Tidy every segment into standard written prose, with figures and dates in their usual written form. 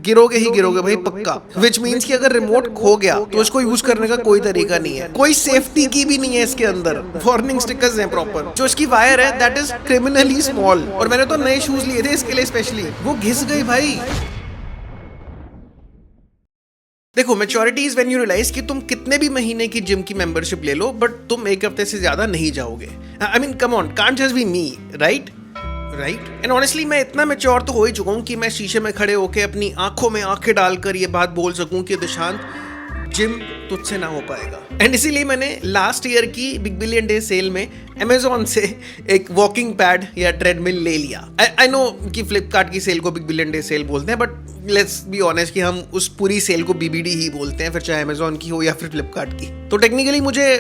गिरोगे ही गिरोगे भाई पक्का। Which means कि अगर रिमोट खो गया तो इसको यूज करने का कोई तरीका नहीं है, कोई सेफ्टी की भी नहीं है इसके अंदर। वार्निंग स्टिकर्स हैं प्रॉपर। जो इसकी वायर है दैट इज क्रिमिनली स्मॉल, और मैंने तो नए शूज लिए थे इसके लिए स्पेशली, वो घिस गई भाई। देखो, maturity is when you realise कि तुम कितने भी महीने की जिम की मेंबरशिप ले लो बट तुम एक हफ्ते से ज्यादा नहीं जाओगे। I mean come on, can't just be me, right? And honestly मैं इतना मैच्योर तो हो ही चुका हूँ कि मैं शीशे में खड़े होकर अपनी आंखों में आंखें डालकर ये बात बोल सकूं कि दिशांत, जिम तुझसे ना हो पाएगा। एंड इसीलिए मैंने लास्ट ईयर की बिग बिलियन डे सेल में अमेजोन से एक वॉकिंग पैड या ट्रेडमिल ले लिया। आई नो कि फ्लिपकार्ट की सेल को बिग बिलियन डे सेल बोलते हैं, बट लेट्स बी ऑनेस्ट कि हम उस पूरी सेल को बीबीडी ही बोलते हैं, फिर चाहे अमेजोन की हो या फिर फ्लिपकार्ट की। तो टेक्निकली मुझे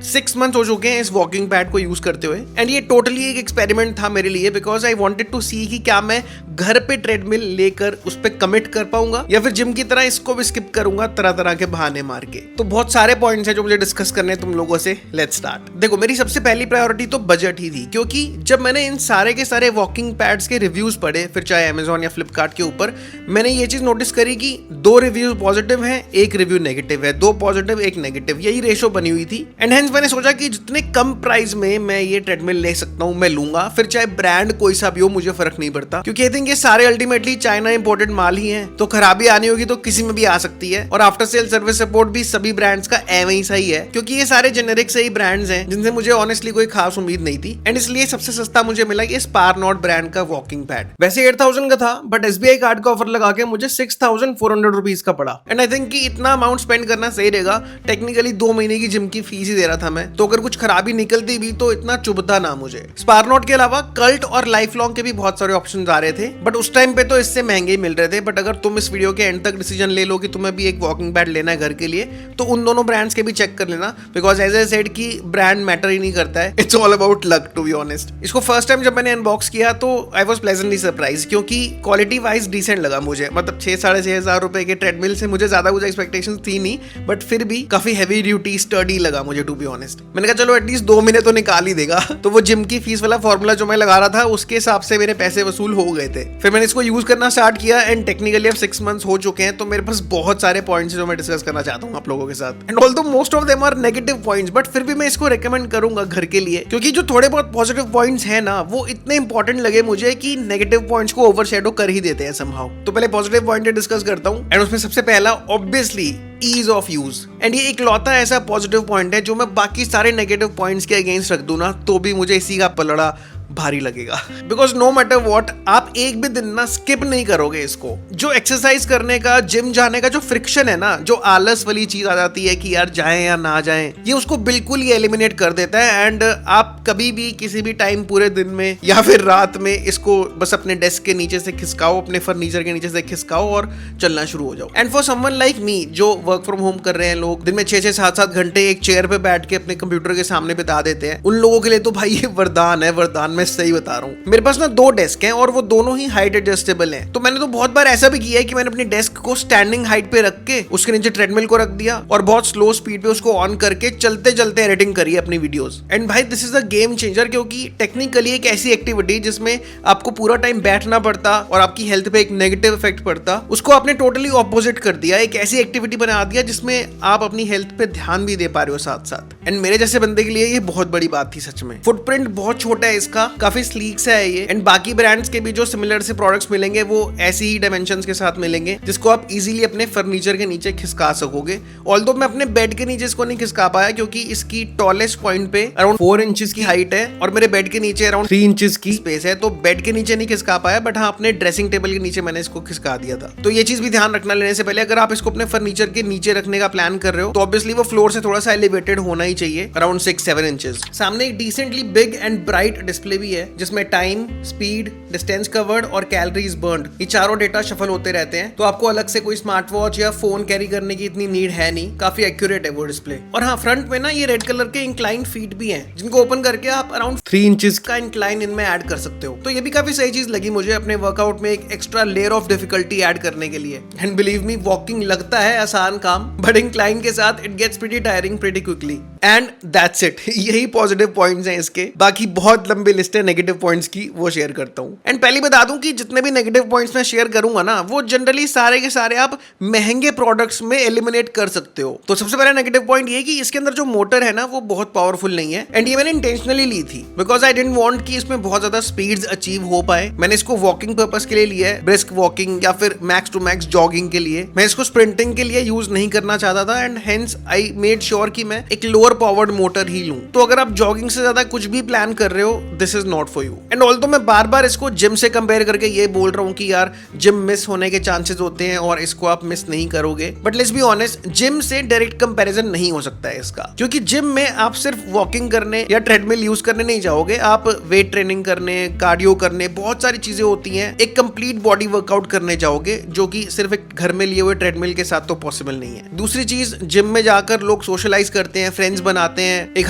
6 मंथ हो चुके हैं इस वॉकिंग पैड को यूज करते हुए। एंड ये टोटली एक एक्सपेरिमेंट था मेरे लिए, बिकॉज आई वांटेड टू सी कि क्या मैं घर पे ट्रेडमिल लेकर उस पर कमिट कर पाऊंगा या फिर जिम की तरह इसको भी स्किप करूंगा तरह तरह के बहाने मार के। तो बहुत सारे पॉइंट्स हैं जो मुझे डिस्कस करने तुम लोगों से। Let's start. देखो, मेरी सबसे पहली प्रायोरिटी तो बजट ही थी, क्योंकि जब मैंने इन सारे के सारे वॉकिंग पैड्स के रिव्यूज पढ़े, फिर चाहे अमेजोन या फ्लिपकार्ट के ऊपर, मैंने ये चीज नोटिस करी कि 2 रिव्यू पॉजिटिव हैं, 1 रिव्यू नेगेटिव है, 2 पॉजिटिव 1 नेगेटिव, यही रेशो बनी हुई थी। एंड हेंस मैंने सोचा कि जितने कम प्राइस में मैं ये ट्रेडमिल ले सकता हूं मैं लूंगा, फिर चाहे ब्रांड कोई सा भी हो मुझे फर्क नहीं पड़ता, क्योंकि आई थिंक ये सारे अल्टीमेटली चाइना इंपोर्टेड माल ही हैं, तो खराबी आनी होगी तो किसी में भी आ सकती है। और आफ्टर सेल सर्विस सपोर्ट भी सभी ब्रांड्स का एवं ही सही है, क्योंकि ये सारे जेनेरिक से ही ब्रांड्स हैं जिनसे मुझे ऑनेस्टली कोई खास उम्मीद नहीं थी। एंड इसलिए सबसे सस्ता मुझे मिला ये स्पारनॉट ब्रांड का वॉकिंग पैड। वैसे 8000 का था, बट SBI कार्ड का ऑफर लगा के मुझे 6400 रुपीज का पड़ा। एंड आई थिंक कि इतना अमाउंट स्पेंड करना सही रहेगा। टेक्निकली 2 महीने की जिम की फीस ही दे रहा था मैं, तो अगर कुछ खराबी निकलती भी तो इतना चुभता ना मुझे। स्पारनॉट के अलावा कल्ट और लाइफ लॉन्ग के भी बहुत सारे ऑप्शन आ रहे थे, बट उस टाइम पे तो इससे महंगे ही मिल रहे थे। बट अगर तुम इस वीडियो के एंड तक डिसीजन ले लो कि तुम्हें भी एक वॉकिंग पैड लेना है घर के लिए, तो उन दोनों ब्रांड्स के भी चेक कर लेना, बिकॉज एज आई सेड कि ब्रांड मैटर ही नहीं करता है, it's all about luck to be honest. इसको फर्स्ट टाइम जब मैंने अनबॉक्स किया तो आई वाज प्लेजेंटली सरप्राइज, क्योंकि क्वालिटी वाइज डिसेंट लगा मुझे। मतलब 6-6.5 रुपए के ट्रेडमिल से मुझे ज्यादा कुछ एक्सपेक्टेशंस थी नहीं, बट फिर भी काफी हैवी ड्यूटी स्टडी लगा मुझे टू बी ऑनेस्ट। मैंने कहा चलो एटलीस्ट 2 महीने तो निकाल ही देगा। तो वो जिम की फीस वाला फॉर्मूला जो मैं लगा रहा था उसके हिसाब से मेरे पैसे वसूल हो गए थे। फिर मैंने इसको यूज करना स्टार्ट किया एंड टेक्निकली अब 6 मंथ्स हो चुके हैं, तो मेरे पास बहुत सारे पॉइंट्स जो मैं डिस्कस करना चाहता हूँ आप लोगों के साथ। And although most of them are negative points, but फिर भी मैं इसको रेकमेंड करूंगा घर के लिए, क्योंकि जो थोड़े बहुत पॉजिटिव पॉइंट्स हैं ना, वो इतने इंपॉर्टेंट लगे मुझे कि नेगेटिव पॉइंट्स को ओवरशैडो कर ही देते हैं समहाउ। तो पहले पॉजिटिव पॉइंट डिस्कस करता हूँ, एंड उसमें सबसे पहला obviously ease of use. And ये इकलौता ऐसा पॉजिटिव पॉइंट है जो मैं बाकी सारे नेगेटिव पॉइंट्स के अगेंस्ट रख दूं ना तो भी मुझे इसी का पलड़ा भारी लगेगा, बिकॉज नो मैटर वॉट आप एक भी दिन ना स्किप नहीं करोगे इसको। जो एक्सरसाइज करने का, जिम जाने का जो फ्रिक्शन है ना, जो आलस वाली चीज आ जाती है कि यार जाएं या ना जाएं, ये उसको बिल्कुल ही एलिमिनेट कर देता है। एंड आप कभी भी किसी भी टाइम पूरे दिन में या फिर रात में इसको बस अपने डेस्क के नीचे से खिसकाओ, अपने फर्नीचर के नीचे से खिसकाओ और चलना शुरू हो जाओ। And for someone like me जो वर्क फ्रॉम होम कर रहे हैं लोग, दिन में 6-7 घंटे एक चेयर पे बैठ के अपने कंप्यूटर के सामने बिता देते हैं, उन लोगों के लिए तो भाई ये वरदान है, वरदान। मैं सही बता रहा हूँ। मेरे पास ना 2 डेस्क हैं और वो दोनों ही हाइट एडजस्टेबल हैं, तो मैंने तो बहुत बार ऐसा भी किया है कि मैंने अपनी डेस्क को स्टैंडिंग हाइट पे रख के उसके नीचे ट्रेडमिल को रख दिया और बहुत स्लो स्पीड पे उसको ऑन करके चलते चलते एडिटिंग करी अपनी वीडियोस। एंड भाई this is a game changer, क्योंकि टेक्निकली एक ऐसी एक्टिविटी जिसमें आपको पूरा टाइम बैठना पड़ता और आपकी हेल्थ पे एक नेगेटिव इफेक्ट पड़ता, उसको आपने टोटली ऑपोजिट कर दिया। एक ऐसी एक्टिविटी बना दिया जिसमें आप अपनी हेल्थ पे ध्यान भी दे पा रहे हो साथ साथ। एंड मेरे जैसे बंदे के लिए ये बहुत बड़ी बात थी सच में। फुटप्रिंट बहुत छोटा है इसका, काफी स्लीक सा है ये। एंड बाकी ब्रांड्स के भी जो सिमिलर से प्रोडक्ट्स मिलेंगे वो ऐसी ही डायमेंशंस के साथ मिलेंगे, जिसको आप इजीली अपने फर्नीचर के नीचे खिसका सकोगे। ऑल्दो मैं अपने बेड के नीचे इसको नहीं खिसका पाया, क्योंकि इसकी टॉलेस्ट पॉइंट पे अराउंड 4 इंचेस की हाइट है और मेरे बेड के नीचे अराउंड 3 इंचेस की स्पेस है, तो बेड के नीचे नहीं खिसका पाया, बट हाँ अपने ड्रेसिंग टेबल के नीचे मैंने इसको खिसका दिया था। तो ये चीज भी ध्यान रखना लेने से पहले, अगर आप इसको अपने फर्नीचर के नीचे रखने का प्लान कर रहे हो तो ऑब्वियसली वो फ्लोर से थोड़ा सा एलिवेटेड होना ही चाहिए, अराउंड 6-7 इंचेस। सामने एक decently big and bright display भी है, जिसमें टाइम, स्पीड, डिस्टेंस कवर्ड और कैलोरीज बर्न्ड, ये चारों डेटा शफल होते रहते हैं। तो आपको अलग से कोई स्मार्ट वॉच या फोन कैरी करने की इतनी नीड है नहीं, काफी एक्यूरेट है वो डिस्प्ले। और हाँ, फ्रंट में ना ये रेड कलर के इंक्लाइन फीट भी हैं, जिनको ओपन करके आप अराउंड 3 इंचेस का इंक्लाइन इनमें ऐड कर सकते हो। तो ये भी काफी सही चीज लगी मुझे अपने वर्कआउट में एक extra layer of difficulty add करने के लिए। एंड बिलीव मी, वॉकिंग लगता है आसान काम, बट इंक्लाइन के साथ it gets pretty tiring pretty quickly. And that's it. यही पॉजिटिव पॉइंट्स हैं इसके, बाकी बहुत लंबी लिस्ट है नेगेटिव पॉइंट्स की, वो शेयर करता हूं। एंड पहले बता दूं कि जितने भी नेगेटिव पॉइंट्स मैं शेयर करूंगा ना, वो जनरली सारे के सारे आप महंगे प्रोडक्ट्स में एलिमिनेट कर सकते हो। तो सबसे पहला नेगेटिव पॉइंट ये कि इसके अंदर जो मोटर है ना, वो बहुत पावरफुल नहीं है। एंड ये मैंने इंटेंशनली ली थी बिकॉज आई डिडंट वांट कि इसमें बहुत ज्यादा स्पीड्स अचीव हो पाए। मैंने इसको वॉकिंग पर्पस के लिए लिया है, ब्रिस्क वॉकिंग या फिर मैक्स टू मैक्स जॉगिंग के लिए। मैं इसको स्प्रिंटिंग के लिए यूज नहीं करना चाहता था and hence I made sure कि मैं एक लोअर पावर्ड मोटर ही लूं। तो अगर आप जॉगिंग से ज्यादा कुछ भी प्लान कर रहे हो, this is not for you. And although मैं बार बार इसको जिम से कंपेयर करके ये बोल रहा हूँ कि यार जिम मिस होने के चांसेस होते हैं और इसको आप मिस नहीं करोगे, but let's be honest, gym से डायरेक्ट कंपैरिजन नहीं हो सकता है इसका। क्योंकि जिम में आप सिर्फ वॉकिंग करने या ट्रेडमिल यूज करने नहीं जाओगे, आप वेट ट्रेनिंग करने, कार्डियो करने, बहुत सारी चीजें होती हैं, एक कंप्लीट बॉडी वर्कआउट करने जाओगे, जो कि सिर्फ एक घर में लिए हुए ट्रेडमिल के साथ तो पॉसिबल नहीं है। दूसरी चीज, जिम में जाकर लोग सोशलाइज करते हैं, फ्रेंड्स बनाते हैं, एक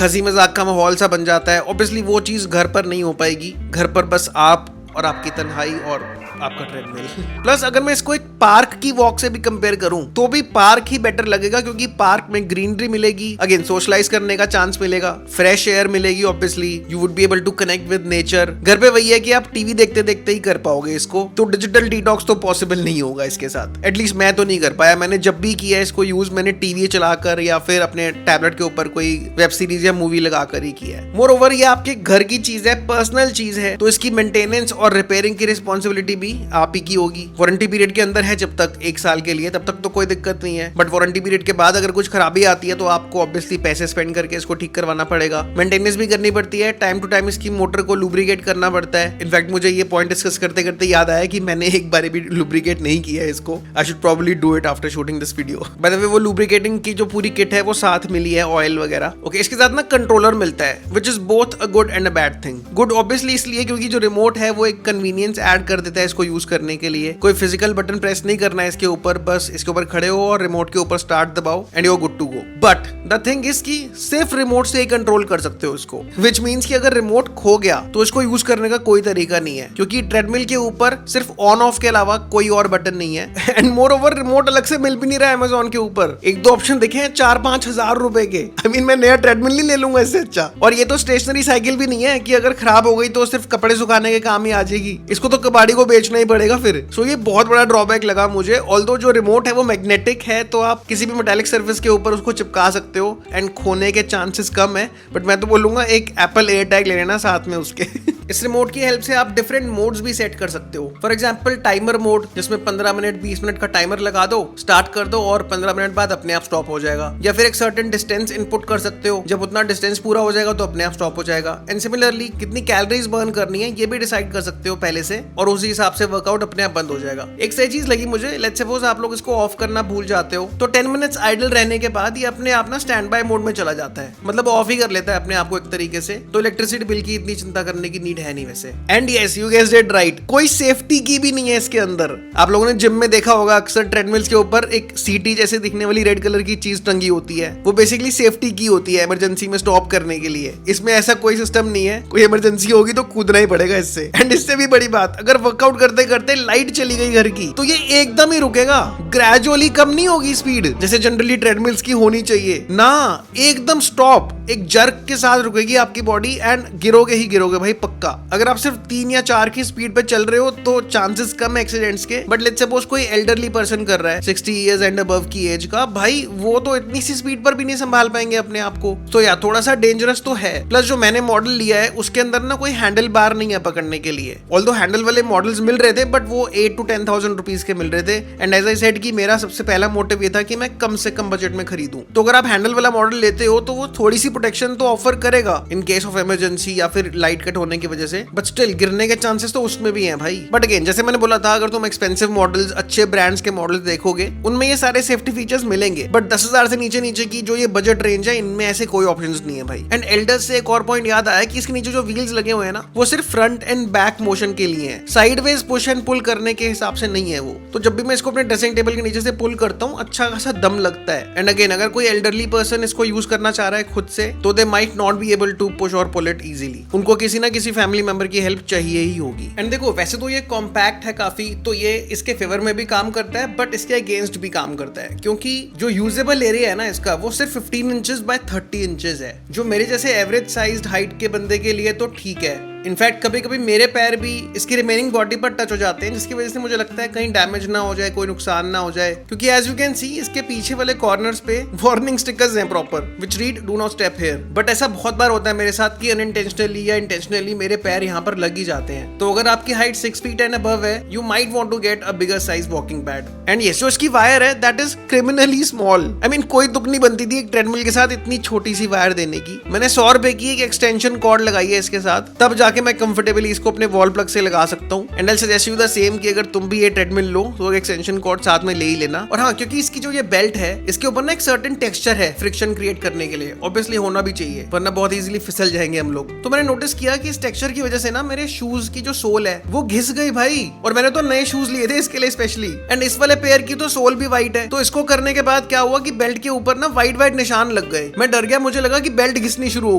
हंसी मजाक का माहौल सा बन जाता है। ऑब्वियसली वो चीज घर पर नहीं हो पाएगी। घर पर बस आप और आपकी तन्हाई और आपका ट्रेडमिल। प्लस अगर मैं इसको एक पार्क की वॉक से भी कंपेयर करूं तो भी पार्क ही बेटर लगेगा, क्योंकि पार्क में ग्रीनरी मिलेगी, अगेन सोशलाइज करने का चांस मिलेगा, फ्रेश एयर मिलेगी, obviously you would be able to connect with nature. घर पे वही है कि आप टीवी देखते देखते ही कर पाओगे इसको, तो डिजिटल डिटॉक्स तो पॉसिबल नहीं होगा इसके साथ। एटलीस्ट मैं तो नहीं कर पाया। मैंने जब भी किया इसको यूज, मैंने टीवी चलाकर या फिर अपने टैबलेट के ऊपर कोई वेब सीरीज या मूवी लगाकर ही किया है। मोर ओवर ये आपके घर की चीज है, पर्सनल चीज है, तो इसकी मेंटेनेंस और रिपेयरिंग की रिस्पॉन्सिबिलिटी भी आप ही की होगी। वारंटी पीरियड के अंदर है जब तक, 1 साल के लिए, तब तक तो कोई दिक्कत नहीं है। बट वारंटी पीरियड के बाद अगर कुछ खराबी आती है तो आपको ऑब्वियसली पैसे स्पेंड करके इसको ठीक करवाना पड़ेगा। मेंटेनेंस भी करनी पड़ती है, टाइम टू टाइम इसकी मोटर को लुब्रिकेट करना पड़ता है। इनफैक्ट मुझे ये पॉइंट डिस्कस करते करते याद आया कि मैंने एक बार भी लुब्रिकेट नहीं किया है इसको। I should probably do it after shooting this video. By the way, वो लुब्रिकेटिंग की जो पूरी किट है वो साथ मिली है, ऑयल वगैरह। ओके, इसके साथ ना कंट्रोलर मिलता है, which is both a good and a bad thing. Good obviously इसलिए क्योंकि जो रिमोट है वो एक कन्वीनियंस ऐड कर देता है इसको यूज करने के लिए। कोई फिजिकल बटन प्रेस नहीं करना है इसके ऊपर, बस इसके ऊपर खड़े हो और रिमोट के ऊपर स्टार्ट दबाओ and you are good to go. But the thing is कि सिर्फ रिमोट से ही कंट्रोल कर सकते हो इसको, विच मीन्स कि अगर रिमोट खो गया तो इसको यूज करने का कोई तरीका नहीं है, क्योंकि ट्रेडमिल के ऊपर सिर्फ ऑन ऑफ के अलावा कोई और बटन नहीं है। एंड मोर ओवर रिमोट अलग से मिल भी नहीं रहा है अमेजोन के ऊपर। 1-2 ऑप्शन दिखे हैं 4-5 हजार रुपए के। आई मीन मैं नया ट्रेडमिल नहीं ले लूंगा इससे अच्छा। और ये तो स्टेशनरी साइकिल भी नहीं है कि अगर खराब हो गई तो सिर्फ कपड़े सुखाने के काम ही आ जाएगी, इसको तो कबाड़ी को बेचना ही पड़ेगा फिर। सो ये बहुत बड़ा ड्रॉबैक लगा मुझे। ऑल्दो जो रिमोट है वो मैग्नेटिक है, तो आप किसी भी मेटालिक सर्फेस के ऊपर उसको चिपका सकते हो एंड खोने के चांसेस कम है। बट मैं तो बोलूंगा एक एप्पल एयर टैग ले लेना साथ में उसके। इस रिमोट की हेल्प से आप डिफरेंट मोड्स भी सेट कर सकते हो। फॉर एग्जांपल टाइमर मोड, जिसमें 15 मिनट 20 मिनट का टाइमर लगा दो, स्टार्ट कर दो और 15 मिनट बाद अपने आप स्टॉप हो जाएगा। या फिर एक सर्टेन डिस्टेंस इनपुट कर सकते हो, जब उतना डिस्टेंस पूरा हो जाएगा तो अपने आप स्टॉप हो जाएगा। एंड सिमिलरली कितनी कैलोरीज बर्न करनी है ये भी डिसाइड कर सकते हो पहले से, और उसी हिसाब से वर्कआउट अपने आप बंद हो जाएगा। एक सही चीज लगी मुझे, लेट्स सपोज आप लोग इसको ऑफ करना भूल जाते हो तो 10 मिनट्स आइडल रहने के बाद ये अपने आप ना स्टैंड बाय मोड में चला जाता है, मतलब ऑफ ही कर लेता है अपने आप को एक तरीके से। तो इलेक्ट्रिसिटी बिल की इतनी चिंता करने की नीड है नहीं वैसे। And yes, you guessed it right, कोई सेफ्टी की भी नहीं है इसके अंदर। आप लोगों ने जिम में देखा होगा अक्सर ट्रेडमिल्स के ऊपर एक सीटी जैसे दिखने वाली रेड कलर की चीज टंगी होती है, वो बेसिकली सेफ्टी की होती है, इमरजेंसी में स्टॉप करने के लिए। इसमें ऐसा कोई सिस्टम नहीं है, कोई इमरजेंसी होगी तो कूदना ही पड़ेगा इससे। एंड इससे भी बड़ी बात, अगर वर्कआउट करते करते लाइट चली गई घर की तो ये एकदम ही रुकेगा, ग्रेजुअली कम नहीं होगी स्पीड जैसे जनरली ट्रेडमिल्स की होनी चाहिए ना, एकदम स्टॉप, एक जर्क के साथ रुकेगी आपकी बॉडी एंड गिरोगे ही गिरोगे भाई पक्का। अगर आप सिर्फ 3 या 4 की स्पीड पे चल रहे हो तो चांसेस कम है एक्सीडेंट्स के। बट लेट्स सपोज कोई एल्डरली पर्सन कर रहा है 60 इयर्स एंड अबव की एज का, भाई वो तो इतनी सी स्पीड पर भी नहीं संभाल पाएंगे अपने आप को, तो या थोड़ा सा डेंजरस तो है। प्लस जो मैंने मॉडल लिया है उसके अंदर ना कोई हैंडल बार नहीं है पकड़ने के लिए। ऑल्दो हैंडल वाले मॉडल्स मिल रहे थे बट वो 8 to 10,000 रुपीज के मिल रहे थे। एंड एज आई सेड कि मेरा सबसे पहला मोटिव ये था कि मैं कम से कम बजट में खरीदूं। तो अगर आप हैंडल वाला मॉडल लेते हो तो वो थोड़ी सी प्रोटेक्शन तो ऑफर करेगा इन केस ऑफ इमरजेंसी या फिर लाइट कट होने की वजह से, बट स्टिल गिरने के चांसेस तो उसमें भी हैं भाई। बट अगेन जैसे मैंने बोला था, अगर तुम एक्सपेंसिव मॉडल्स, अच्छे ब्रांड्स के मॉडल्स देखोगे उनमें ये सारे सेफ्टी फीचर्स मिलेंगे। बट 10,000 से नीचे नीचे की जो ये बजट रेंज है इनमें ऐसे कोई ऑप्शंस नहीं है भाई। एंड एल्डर्स से एक और पॉइंट याद आया कि इसके नीचे जो व्हील्स लगे हुए हैं ना, वो सिर्फ फ्रंट एंड बैक मोशन के लिए है, साइडवेज पुश एंड पुल करने के हिसाब से नहीं है वो। तो जब भी मैं इसको अपने ड्रेसिंग टेबल के नीचे से पुल करता हूँ अच्छा खासा दम लगता है। एंड अगेन अगर कोई एल्डरली पर्सन इसको यूज करना चाह रहा है खुद से तो they might not be able to push और पुल इट इजीली। उनको किसी ना किसी फैमिली मेंबर की हेल्प चाहिए ही होगी। एंड देखो वैसे तो ये कॉम्पैक्ट है काफी, तो ये इसके फेवर में भी काम करता है बट इसके अगेंस्ट भी काम करता है, क्योंकि जो यूजेबल एरिया है ना इसका वो सिर्फ 15 इंचेस बाय 30 इंचेस है, जो मेरे जैसे एवरेज साइज्ड हाइट के बंदे के लिए तो ठीक है। इनफैक्ट कभी कभी मेरे पैर भी इसकी रिमेनिंग बॉडी पर टच हो जाते हैं, जिसकी वजह से मुझे लगता है कहीं डैमेज ना हो जाए, कोई नुकसान ना हो जाए, क्योंकि एज यू कैन सी इसके पीछे वाले कॉर्नर्स पे वार्निंग स्टिकर्स हैं proper, which read do not step here. But ऐसा बहुत बार होता है मेरे साथ कि अनइंटेंशनली या इंटेंशनली मेरे पैर यहाँ पर लग ही जाते हैं। तो अगर आपकी हाइट 6 फीट एंड अबव है, you might want to get a bigger size walking pad. And yes, जो इसकी वायर है that is criminally small. I mean कोई तुक नहीं बनती थी एक ट्रेडमिल के साथ इतनी छोटी सी वायर देने की। मैंने 100 रुपए की एक एक्सटेंशन कॉर्ड लगाई है इसके साथ, तब जाके मैं कंफर्टेबली इसको अपने वॉल प्लग से लगा सकता हूँ। And I suggest you the same कि अगर तुम भी ये ट्रेडमिल लो तो एक एक्सटेंशन कॉर्ड साथ में ले ही लेना। और हाँ, क्योंकि इसकी जो ये बेल्ट है इसके ऊपर ना एक सर्टेन टेक्सचर है फ्रिक्शन क्रिएट करने के लिए, ऑब्वियसली होना भी चाहिए वरना बहुत इजीली फिसल जाएंगे हम लोग। तो मैंने नोटिस किया कि इस टेक्सचर की वजह से ना मेरे शूज की जो सोल है वो घिस गई भाई, और मैंने तो नए शूज लिए थे इसके लिए स्पेशली। एंड इस वाले पेयर की तो सोल भी व्हाइट है, तो इसको करने के बाद क्या हुआ कि बेल्ट के ऊपर ना व्हाइट व्हाइट निशान लग गए। मैं डर गया, मुझे लगा कि बेल्ट घिसनी शुरू हो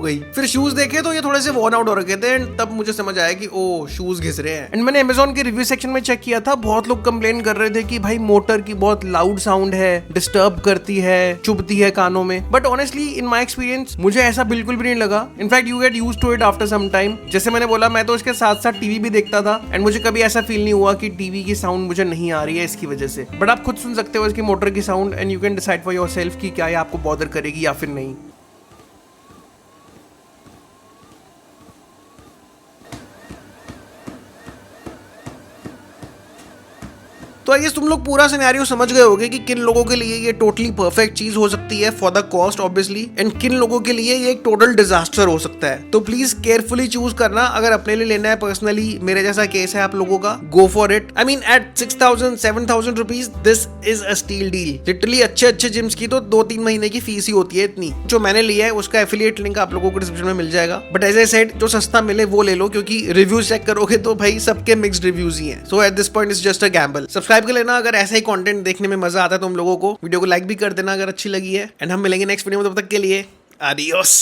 गई। फिर शूज देखे तो ये थोड़े से वॉर्न आउट हो रखे थे, एंड तब मुझे समझ आया कि ओ शूज घिस रहे हैं। एंड मैंने Amazon के रिव्यू सेक्शन में चेक किया था, बहुत लोग कंप्लेन कर रहे थे कि भाई मोटर की बहुत लाउड साउंड है, डिस्टर्ब करती है, चुभती है कानों में। But honestly in my experience मुझे ऐसा बिल्कुल भी नहीं लगा। In fact you get used to it after some time. जैसे मैंने बोला, मैं तो इसके साथ साथ टीवी भी देखता था, एंड मुझे कभी ऐसा फील नहीं हुआ कि टीवी की साउंड मुझे नहीं आ रही है इसकी वजह से। बट आप खुद सुन सकते हो इसकी मोटर की sound, and you can decide for yourself कि क्या ये आपको बॉदर करेगी या फिर नहीं। तो आई गेस तुम लोग पूरा सिनेरियो समझ गए होगे कि किन लोगों के लिए ये टोटली परफेक्ट चीज हो सकती है for the cost obviously, and किन लोगों के लिए ये एक टोटल डिजास्टर हो सकता है। तो प्लीज केयरफुली चूज करना, अगर अपने लिए लेना है। पर्सनली मेरे जैसा केस है आप लोगों का, go for it. I mean at 6,000-7,000 rupees this is a steal deal. Literally अच्छे जिम्स की तो 2-3 महीने की फीस ही होती है इतनी। जो मैंने लिया है उसका एफिलिएट लिंक आप लोगों को डिस्क्रिप्शन में मिल जाएगा। बट एज आई सेड, जो सस्ता मिले वो ले लो, क्योंकि रिव्यूज चेक करोगे तो भाई सबके मिक्स्ड रिव्यूज ही हैं। So at this point it's just a gamble. Subscribe कर लेना अगर ऐसा ही कंटेंट देखने में मजा आता है तुम लोगों को। वीडियो को लाइक भी कर देना अगर अच्छी लगी है, एंड हम मिलेंगे नेक्स्ट वीडियो में। तब तक के लिए आडियोस।